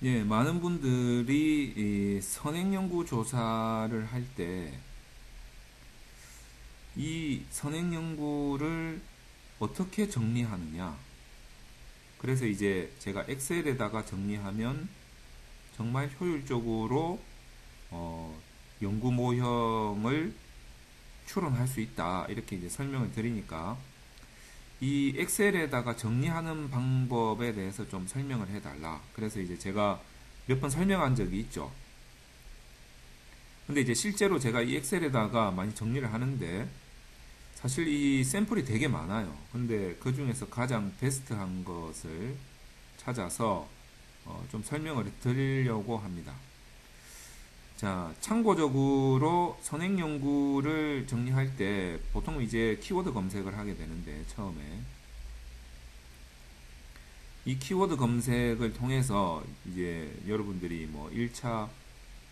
예, 많은 분들이 이 선행연구 조사를 할 때 이 선행연구를 어떻게 정리하느냐. 그래서 이제 제가 엑셀에다가 정리하면 정말 효율적으로 연구 모형을 추론할 수 있다. 이렇게 이제 설명을 드리니까 이 엑셀에다가 정리하는 방법에 대해서 좀 설명을 해달라. 그래서 이제 제가 몇 번 설명한 적이 있죠. 근데 이제 실제로 제가 이 엑셀에다가 많이 정리를 하는데 사실 이 샘플이 되게 많아요. 근데 그 중에서 가장 베스트한 것을 찾아서 좀 설명을 드리려고 합니다. 자, 참고적으로 선행 연구를 정리할 때 보통 이제 키워드 검색을 하게 되는데 처음에 이 키워드 검색을 통해서 이제 여러분들이 뭐 1차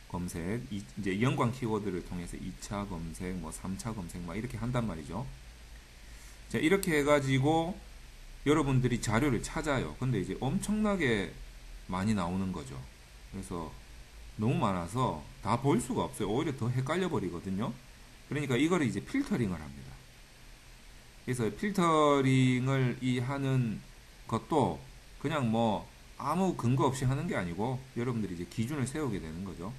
검색, 이제 연관 키워드를 통해서 2차 검색, 뭐 3차 검색 막 이렇게 한단 말이죠. 자, 이렇게 해가지고 여러분들이 자료를 찾아요. 근데 이제 엄청나게 많이 나오는 거죠. 그래서 너무 많아서 다 볼 수가 없어요. 오히려 더 헷갈려 버리거든요. 그러니까 이거를 이제 필터링을 합니다. 그래서 필터링을 이 하는 것도 그냥 뭐 아무 근거 없이 하는 게 아니고 여러분들이 이제 기준을 세우게 되는 거죠.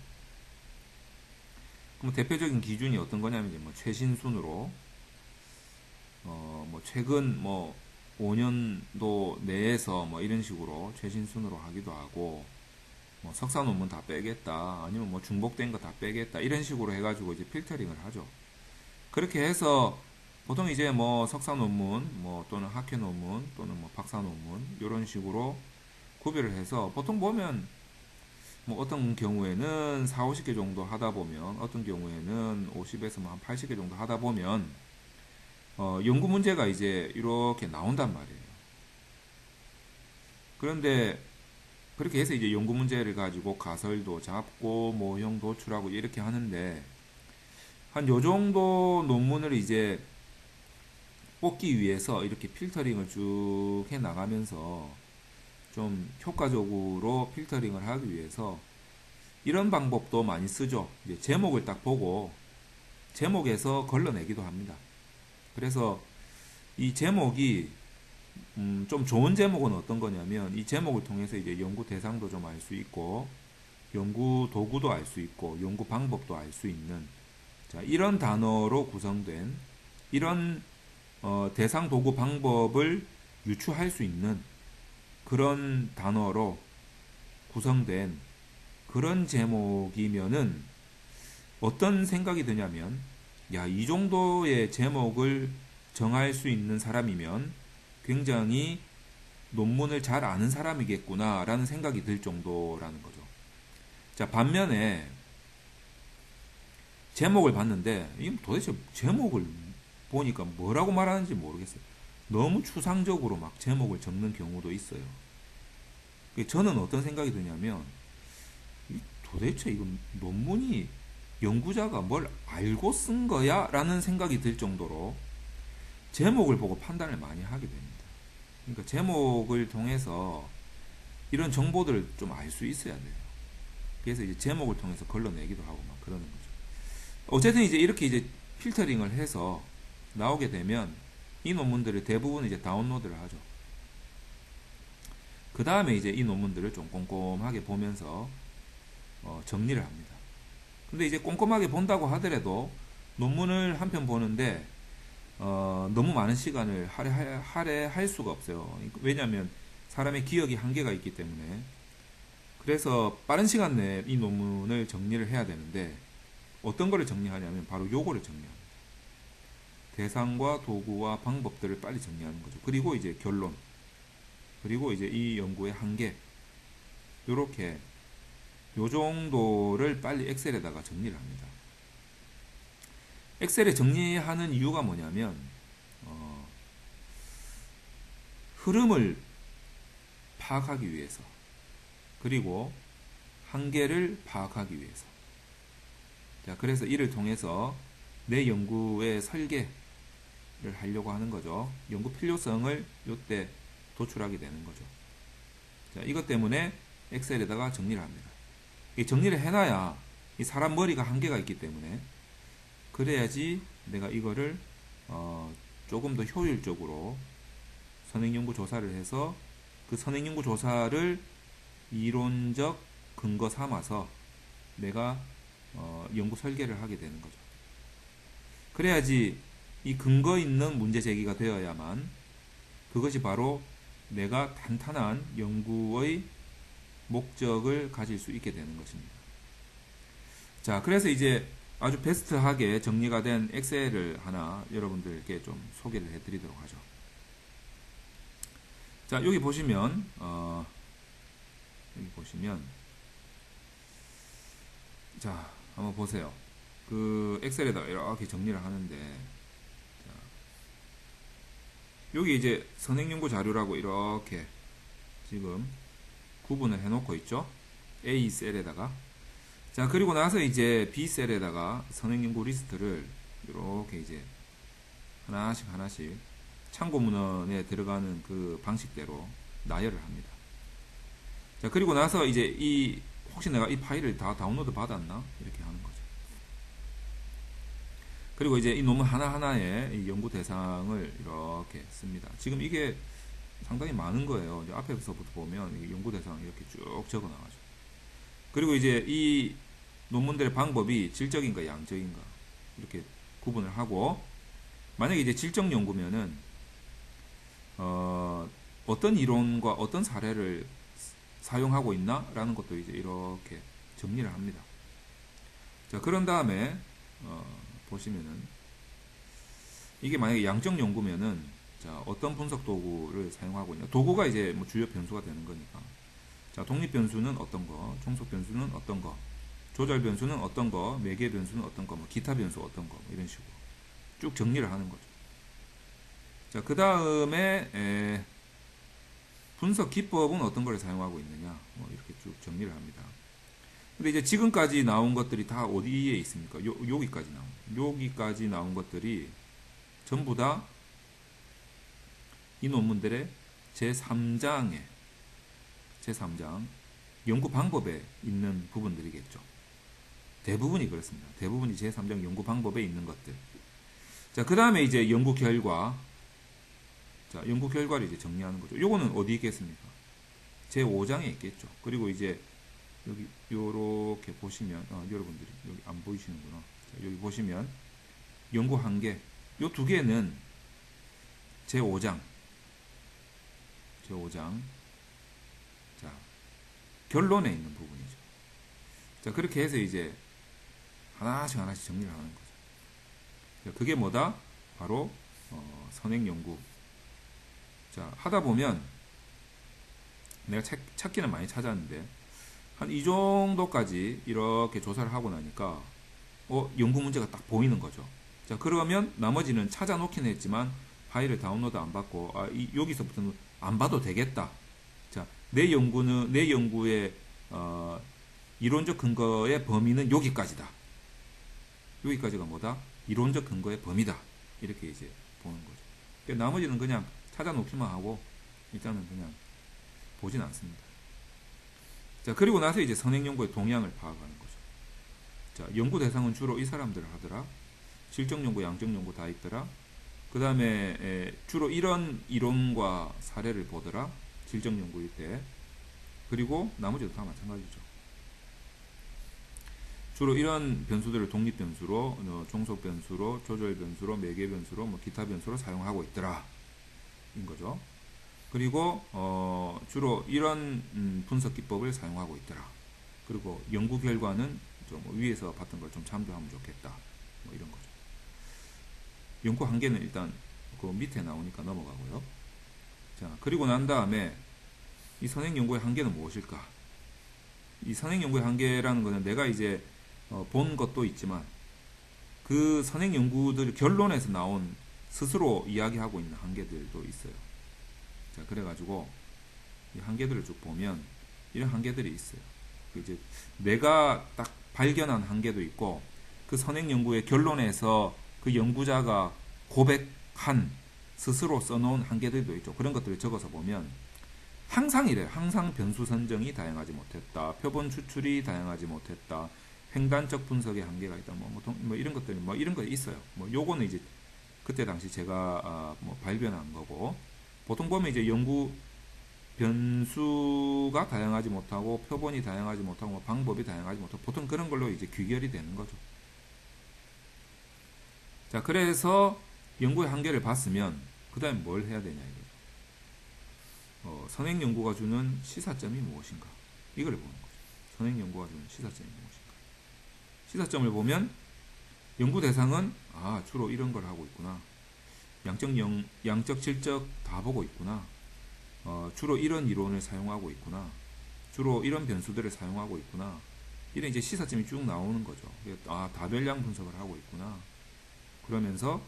그럼 대표적인 기준이 어떤 거냐면 이제 뭐 최신 순으로 뭐 최근 뭐 5년도 내에서 뭐 이런 식으로 최신 순으로 하기도 하고 뭐 석사 논문 다 빼겠다 아니면 뭐 중복된 거 다 빼겠다 이런 식으로 해가지고 이제 필터링을 하죠. 그렇게 해서 보통 이제 뭐 석사 논문 뭐 또는 학회 논문 또는 뭐 박사 논문 이런 식으로 구별을 해서 보통 보면 뭐 어떤 경우에는 4, 50개 정도 하다 보면 어떤 경우에는 50에서 뭐 한 80개 정도 하다 보면 연구 문제가 이제 이렇게 나온단 말이에요. 그런데 그렇게 해서 이제 연구 문제를 가지고 가설도 잡고 모형 도출하고 이렇게 하는데 한 요 정도 논문을 이제 뽑기 위해서 이렇게 필터링을 쭉 해 나가면서 좀 효과적으로 필터링을 하기 위해서 이런 방법도 많이 쓰죠. 이제 제목을 딱 보고 제목에서 걸러내기도 합니다. 그래서 이 제목이 좀 좋은 제목은 어떤 거냐면 이 제목을 통해서 이제 연구 대상도 좀 알 수 있고 연구 도구도 알 수 있고 연구 방법도 알 수 있는 자, 이런 단어로 구성된 이런 대상 도구 방법을 유추할 수 있는 그런 단어로 구성된 그런 제목이면은 어떤 생각이 드냐면 야, 이 정도의 제목을 정할 수 있는 사람이면 굉장히 논문을 잘 아는 사람이겠구나 라는 생각이 들 정도라는 거죠. 자, 반면에 제목을 봤는데 이 도대체 제목을 보니까 뭐라고 말하는지 모르겠어요. 너무 추상적으로 막 제목을 적는 경우도 있어요. 저는 어떤 생각이 드냐면 도대체 이거 논문이 연구자가 뭘 알고 쓴 거야? 라는 생각이 들 정도로 제목을 보고 판단을 많이 하게 됩니다. 그러니까 제목을 통해서 이런 정보들을 좀 알 수 있어야 돼요. 그래서 이제 제목을 통해서 걸러내기도 하고 막 그러는 거죠. 어쨌든 이제 이렇게 이제 필터링을 해서 나오게 되면 이 논문들을 대부분 이제 다운로드를 하죠. 그 다음에 이제 이 논문들을 좀 꼼꼼하게 보면서 정리를 합니다. 근데 이제 꼼꼼하게 본다고 하더라도 논문을 한 편 보는데 너무 많은 시간을 할애할 수가 없어요. 왜냐하면 사람의 기억이 한계가 있기 때문에. 그래서 빠른 시간 내에 이 논문을 정리를 해야 되는데 어떤 거를 정리하냐면 바로 요거를 정리합니다. 대상과 도구와 방법들을 빨리 정리하는 거죠. 그리고 이제 결론, 그리고 이제 이 연구의 한계, 요렇게 요 정도를 빨리 엑셀에다가 정리를 합니다. 엑셀에 정리하는 이유가 뭐냐면 흐름을 파악하기 위해서 그리고 한계를 파악하기 위해서 자, 그래서 이를 통해서 내 연구의 설계를 하려고 하는 거죠. 연구 필요성을 이때 도출하게 되는 거죠. 자, 이것 때문에 엑셀에다가 정리를 합니다. 이 정리를 해놔야 이 사람 머리가 한계가 있기 때문에 그래야지 내가 이거를 조금 더 효율적으로 선행연구 조사를 해서 그 선행연구 조사를 이론적 근거 삼아서 내가 연구 설계를 하게 되는 거죠. 그래야지 이 근거 있는 문제 제기가 되어야만 그것이 바로 내가 탄탄한 연구의 목적을 가질 수 있게 되는 것입니다. 자, 그래서 이제 아주 베스트하게 정리가 된 엑셀을 하나 여러분들께 좀 소개를 해드리도록 하죠. 자, 여기 보시면 자, 한번 보세요. 그 엑셀에다 이렇게 정리를 하는데, 자, 여기 이제 선행연구 자료라고 이렇게 지금 구분을 해놓고 있죠. A 셀에다가. 자, 그리고 나서 이제 B 셀에다가 선행연구 리스트를 이렇게 이제 하나씩 참고 문헌에 들어가는 그 방식대로 나열을 합니다. 자, 그리고 나서 이제 혹시 내가 이 파일을 다 다운로드 받았나? 이렇게 하는 거죠. 그리고 이제 이 논문 하나하나에 이 연구 대상을 이렇게 씁니다. 지금 이게 상당히 많은 거예요. 이제 앞에서부터 보면 연구 대상 이렇게 쭉 적어 나가죠. 그리고 이제 이 논문들의 방법이 질적인가 양적인가 이렇게 구분을 하고, 만약에 이제 질적 연구면은 어떤 이론과 어떤 사례를 사용하고 있나? 라는 것도 이제 이렇게 정리를 합니다. 자, 그런 다음에, 보시면은, 이게 만약에 양적 연구면은, 자, 어떤 분석 도구를 사용하고 있냐? 도구가 이제 뭐 주요 변수가 되는 거니까. 자, 독립 변수는 어떤 거, 종속 변수는 어떤 거, 조절 변수는 어떤 거, 매개 변수는 어떤 거, 뭐 기타 변수 어떤 거, 뭐 이런 식으로 쭉 정리를 하는 거죠. 자, 그 다음에 분석 기법은 어떤 걸 사용하고 있느냐, 뭐 이렇게 쭉 정리를 합니다. 근데 이제 지금까지 나온 것들이 다 어디에 있습니까? 여기까지 나온 것들이 전부 다 이 논문들의 제3장 연구 방법에 있는 부분들이겠죠. 대부분이 그렇습니다. 대부분이 제3장 연구 방법에 있는 것들. 자, 그 다음에 이제 연구 결과. 자, 연구 결과를 이제 정리하는 거죠. 요거는 어디 있겠습니까? 제5장에 있겠죠. 그리고 이제 여기 요렇게 보시면 여러분들이 여기 안 보이시는구나. 자, 여기 보시면 연구 한계. 요 두 개는 제5장. 자, 결론에 있는 부분이죠. 자, 그렇게 해서 이제 하나씩 정리를 하는 거죠. 자, 그게 뭐다? 바로 선행연구. 자, 하다 보면 내가 찾기는 많이 찾았는데 한 이 정도까지 이렇게 조사를 하고 나니까 연구 문제가 딱 보이는 거죠. 자, 그러면 나머지는 찾아놓긴 했지만 파일을 다운로드 안 받고 여기서부터는 안 봐도 되겠다. 자, 내 연구의 이론적 근거의 범위는 여기까지다. 여기까지가 뭐다? 이론적 근거의 범위다. 이렇게 이제 보는 거죠. 그러니까 나머지는 그냥 찾아놓기만 하고 일단은 그냥 보진 않습니다. 자, 그리고 나서 이제 선행연구의 동향을 파악하는 거죠. 자, 연구 대상은 주로 이 사람들을 하더라. 질적연구, 양적연구 다 있더라. 그 다음에 주로 이런 이론과 사례를 보더라. 질적연구일 때. 그리고 나머지도 다 마찬가지죠. 주로 이런 변수들을 독립 변수로, 종속 변수로, 조절 변수로, 매개 변수로, 뭐 기타 변수로 사용하고 있더라. 인 거죠. 그리고 주로 이런 분석 기법을 사용하고 있더라. 그리고 연구 결과는 좀 위에서 봤던 걸 좀 참조하면 좋겠다. 뭐 이런 거죠. 연구 한계는 일단 그 밑에 나오니까 넘어가고요. 자, 그리고 난 다음에 이 선행 연구의 한계는 무엇일까? 이 선행 연구의 한계라는 것은 내가 이제 본 것도 있지만 그 선행 연구들 결론에서 나온 스스로 이야기하고 있는 한계들도 있어요. 자, 그래가지고 이 한계들을 쭉 보면 이런 한계들이 있어요. 이제 내가 딱 발견한 한계도 있고 그 선행 연구의 결론에서 그 연구자가 고백한 스스로 써놓은 한계들도 있죠. 그런 것들을 적어서 보면 항상 이래요. 항상 변수 선정이 다양하지 못했다. 표본 추출이 다양하지 못했다. 횡단적 분석에 한계가 있다. 뭐 이런 것들이 뭐 이런 거 있어요. 뭐 요거는 이제 그때 당시 제가 뭐 발견한 거고, 보통 보면 이제 연구 변수가 다양하지 못하고 표본이 다양하지 못하고 뭐 방법이 다양하지 못하고 보통 그런 걸로 이제 귀결이 되는 거죠. 자, 그래서 연구의 한계를 봤으면 그 다음에 뭘 해야 되냐 이거죠. 선행 연구가 주는 시사점이 무엇인가, 이걸 보는 거죠. 선행 연구가 주는 시사점이 무엇인가. 시사점을 보면 연구 대상은 주로 이런 걸 하고 있구나. 양적, 질적 다 보고 있구나. 주로 이런 이론을 사용하고 있구나. 주로 이런 변수들을 사용하고 있구나. 이런 이제 시사점이 쭉 나오는 거죠. 다별량 분석을 하고 있구나. 그러면서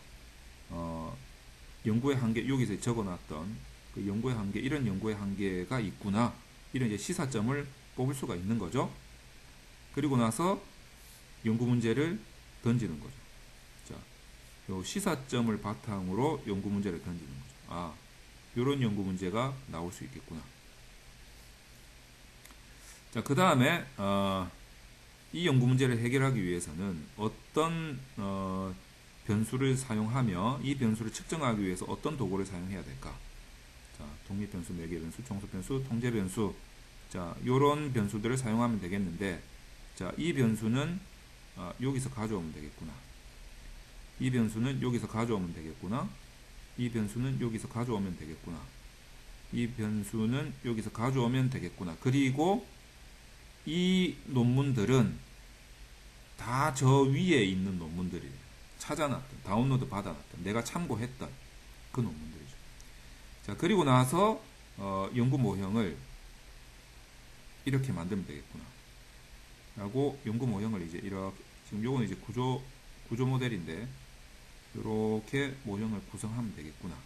연구의 한계, 여기서 적어놨던 그 연구의 한계, 이런 연구의 한계가 있구나. 이런 이제 시사점을 뽑을 수가 있는 거죠. 그리고 나서 연구 문제를 던지는 거죠. 자, 요 시사점을 바탕으로 연구 문제를 던지는 거죠. 요런 연구 문제가 나올 수 있겠구나. 자, 그 다음에 이 연구 문제를 해결하기 위해서는 어떤 변수를 사용하며 이 변수를 측정하기 위해서 어떤 도구를 사용해야 될까? 자, 독립변수, 매개변수, 종속변수, 통제변수. 자, 요런 변수들을 사용하면 되겠는데, 자, 이 변수는 여기서 가져오면 되겠구나. 이 변수는 여기서 가져오면 되겠구나. 이 변수는 여기서 가져오면 되겠구나. 이 변수는 여기서 가져오면 되겠구나. 그리고 이 논문들은 다 저 위에 있는 논문들이에요. 찾아놨던, 다운로드 받아놨던, 내가 참고했던 그 논문들이죠. 자, 그리고 나서 연구 모형을 이렇게 만들면 되겠구나. 라고 연구 모형을 이제 이렇게, 지금 요거는 이제 구조 모델인데 이렇게 모형을 구성하면 되겠구나.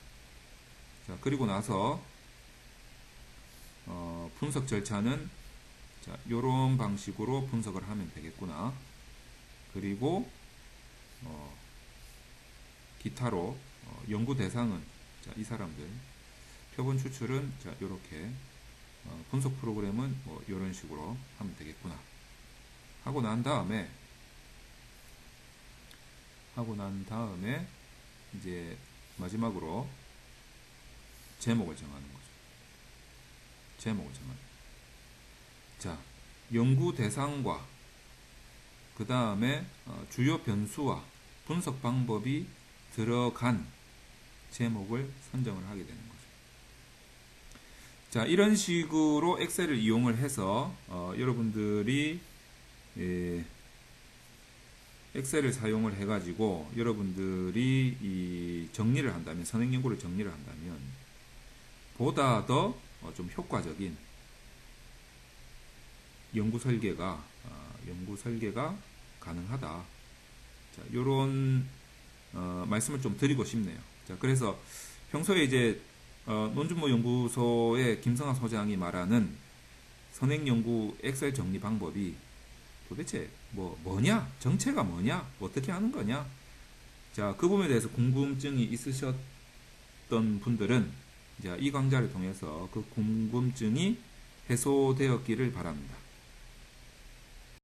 자, 그리고 나서 분석 절차는 자, 요런 방식으로 분석을 하면 되겠구나. 그리고 기타로 연구 대상은 자, 이 사람들, 표본 추출은 자, 요렇게, 분석 프로그램은 뭐 요런 식으로 하면 되겠구나. 하고 난 다음에 이제 마지막으로 제목을 정하는 거죠. 제목을 정하는. 자, 연구 대상과 그 다음에 주요 변수와 분석 방법이 들어간 제목을 선정을 하게 되는 거죠. 자, 이런 식으로 엑셀을 이용을 해서 여러분들이 엑셀을 사용을 해가지고 여러분들이 이 정리를 한다면, 선행 연구를 정리를 한다면 보다 더 좀 효과적인 연구 설계가 가능하다. 자, 요런 말씀을 좀 드리고 싶네요. 자, 그래서 평소에 이제 논준모 연구소의 김성하 소장이 말하는 선행 연구 엑셀 정리 방법이 도대체 뭐냐? 정체가 뭐냐? 어떻게 하는 거냐? 자, 그 부분에 대해서 궁금증이 있으셨던 분들은 이 강좌를 통해서 그 궁금증이 해소되었기를 바랍니다.